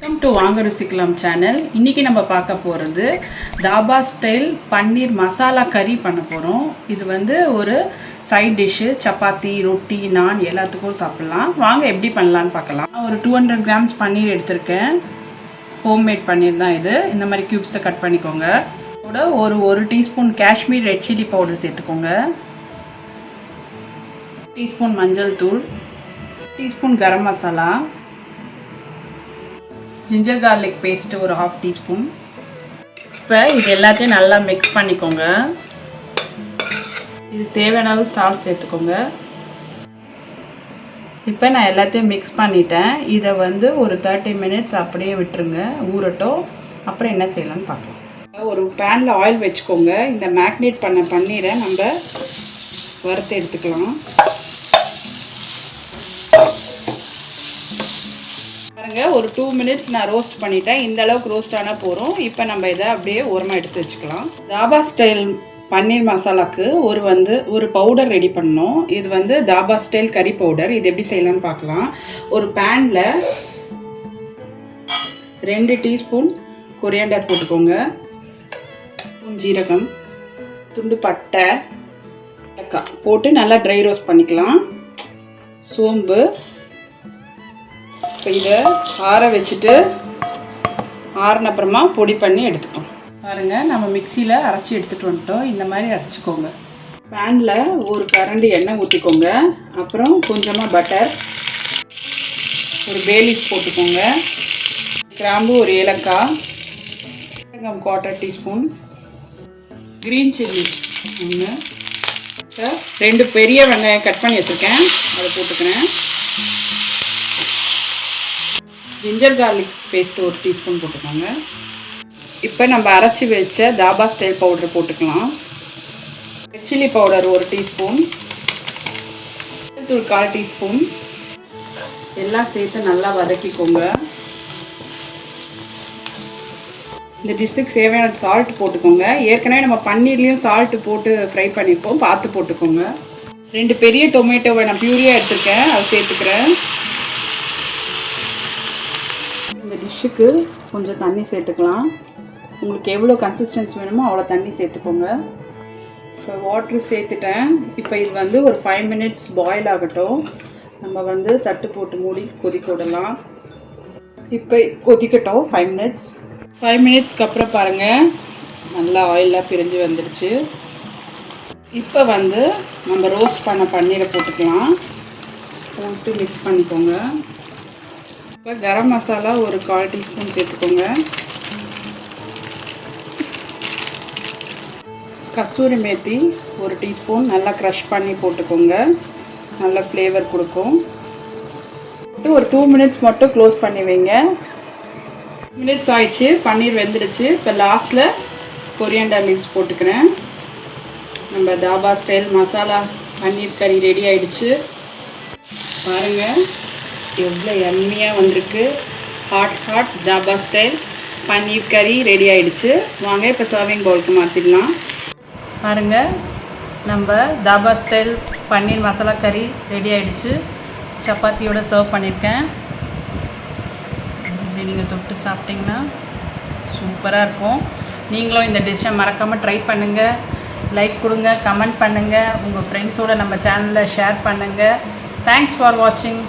Welcome to வாங்கருchikalam channel. இன்னைக்கு நம்ம பார்க்க போகிறது தாபா ஸ்டைல் பன்னீர் மசாலா கறி பண்ண போகிறோம். இது வந்து ஒரு சைட் டிஷ்ஷு, சப்பாத்தி, ரொட்டி, நான் எல்லாத்துக்கும் சாப்பிட்லாம். வாங்க எப்படி பண்ணலான்னு பார்க்கலாம். ஒரு 200 கிராம்ஸ் பன்னீர் எடுத்திருக்கேன். ஹோம்மேட் பன்னீர் தான் இது. இந்த மாதிரி க்யூப்ஸை கட் பண்ணிக்கோங்க. கூட ஒரு teaspoon Kashmir red chilli powder சேர்த்துக்கோங்க. டீஸ்பூன் மஞ்சள் தூள், teaspoon garam masala, ginger garlic paste ஒரு 1/2 டீஸ்பூன். இப்போ இது எல்லாத்தையும் நல்லா மிக்ஸ் பண்ணிக்கோங்க. இது தேவையான அளவு சால்ட் சேர்த்துக்கோங்க. இப்போ நான் எல்லாத்தையும் மிக்ஸ் பண்ணிட்டேன். இதை வந்து ஒரு 30 மினிட்ஸ் அப்படியே விட்டுருங்க, ஊறட்டும். அப்புறம் என்ன செய்யலாம்னு பார்க்கலாம். ஒரு பேனில் ஆயில் வச்சுக்கோங்க. இந்த மேக்னேட் பண்ண பன்னீரை நம்ம வறுத்து எடுத்துக்கலாம். பாருங்க, ஒரு 2 மினிட்ஸ் நான் ரோஸ்ட் பண்ணிட்டேன். இந்த அளவுக்கு ரோஸ்ட் ஆனால் போகிறோம். இப்போ நம்ம இதை அப்படியே ஓரமாக எடுத்து வச்சுக்கலாம். தாபா ஸ்டைல் பன்னீர் மசாலாவுக்கு ஒரு பவுடர் ரெடி பண்ணோம். இது வந்து தாபா ஸ்டைல் கறி பவுடர். இது எப்படி செய்யலாம்னு பார்க்கலாம். ஒரு பேனில் 2 டீஸ்பூன் கொரியாண்டர் போட்டுக்கோங்க, ஜீரகம், துண்டு பட்டை, ஏலக்காய் போட்டு நல்லா ட்ரை ரோஸ்ட் பண்ணிக்கலாம். சோம்பு. இப்போ இதை ஆற வச்சுட்டு ஆறின அப்புறமா பொடி பண்ணி எடுத்துக்கலாம். பாருங்கள், நம்ம மிக்சியில் அரைச்சி எடுத்துகிட்டு வந்துட்டோம். இந்த மாதிரி அரைச்சிக்கோங்க. பேனில் ஒரு கரண்டி எண்ணெய் ஊற்றிக்கோங்க. அப்புறம் கொஞ்சமாக பட்டர், ஒரு பே லீஃப் போட்டுக்கோங்க, கிராம்பு, ஒரு ஏலக்காய், 1/4 டீஸ்பூன், க்ரீன் சில்லி 1, 2 பெரிய வெங்காயம் கட் பண்ணி வச்சுருக்கேன், அதை போட்டுக்கிறேன். ஜிஞ்சர் கார்லிக் பேஸ்ட்டு 1 டீஸ்பூன் போட்டுக்கோங்க. இப்போ நம்ம அரைச்சி வச்ச தாபா ஸ்டைல் பவுடர் போட்டுக்கலாம். ரெட் சில்லி பவுடர் 1 டீஸ்பூன், தூள் 1/4 டீஸ்பூன், எல்லாம் சேர்த்து நல்லா வதக்கிக்கோங்க. இந்த டிஷ்ஷுக்கு தேவையான சால்ட் போட்டுக்கோங்க. ஏற்கனவே நம்ம பன்னீர்லேயும் சால்ட்டு போட்டு ஃப்ரை பண்ணிப்போம், பார்த்து போட்டுக்கோங்க. 2 பெரிய டொமேட்டோவை நான் பியூரியாக எடுத்துருக்கேன், அதை சேர்த்துக்கிறேன். இந்த டிஷ்ஷுக்கு கொஞ்சம் தண்ணி சேர்த்துக்கலாம். உங்களுக்கு எவ்வளோ கன்சிஸ்டன்சி வேணுமோ அவ்வளோ தண்ணி சேர்த்துக்கோங்க. இப்போ வாட்ரு சேர்த்துட்டேன். இப்போ இது வந்து ஒரு 5 மினிட்ஸ் பாயில் ஆகட்டும். நம்ம வந்து தட்டு போட்டு மூடி கொதிக்க விடலாம். இப்போ கொதிக்கட்டும் 5 மினிட்ஸ்க்கு அப்புறம் பாருங்கள், நல்லா ஆயிலாக பிரிஞ்சு வந்துடுச்சு. இப்போ வந்து நம்ம ரோஸ்ட் பண்ண பன்னீரை போட்டுக்கலாம். போட்டு மிக்ஸ் பண்ணிக்கோங்க. இப்போ கரம் மசாலா ஒரு 1/4 டீஸ்பூன் சேர்த்துக்கோங்க. கசூரி மேத்தி 1 டீஸ்பூன் நல்லா க்ரஷ் பண்ணி போட்டுக்கோங்க, நல்ல ஃப்ளேவர் கொடுக்கும். ஒரு 2 மினிட்ஸ் மட்டும் க்ளோஸ் பண்ணி வைங்க. மினிட்ஸ் ஆயிடுச்சு, பன்னீர் வெந்துடுச்சு. இப்போ லாஸ்ட்டில் கொரியாண்டர் லீவ்ஸ் போட்டுக்கிறேன். நம்ம தாபா ஸ்டைல் மசாலா பன்னீர் கறி ரெடி ஆகிடுச்சு. பாருங்கள் எவ்வளோ எம்மியாக வந்திருக்கு. ஹாட் தாபா ஸ்டைல் பன்னீர் கறி ரெடி ஆகிடுச்சு. வாங்க இப்போ சர்விங் பவுலுக்கு மாற்றிடலாம். பாருங்கள், நம்ம தாபா ஸ்டைல் பன்னீர் மசாலா கறி ரெடி ஆகிடுச்சு. சப்பாத்தியோடு சர்வ் பண்ணியிருக்கேன். இப்படி நீங்கள் தொட்டு சாப்பிட்டிங்கன்னா சூப்பராக இருக்கும். நீங்களும் இந்த டிஷ்ஷை மறக்காமல் ட்ரை பண்ணுங்கள். லைக் கொடுங்க, கமெண்ட் பண்ணுங்கள், உங்கள் ஃப்ரெண்ட்ஸோடு நம்ம சேனலில் ஷேர் பண்ணுங்கள். தேங்க்ஸ் ஃபார் வாட்சிங்.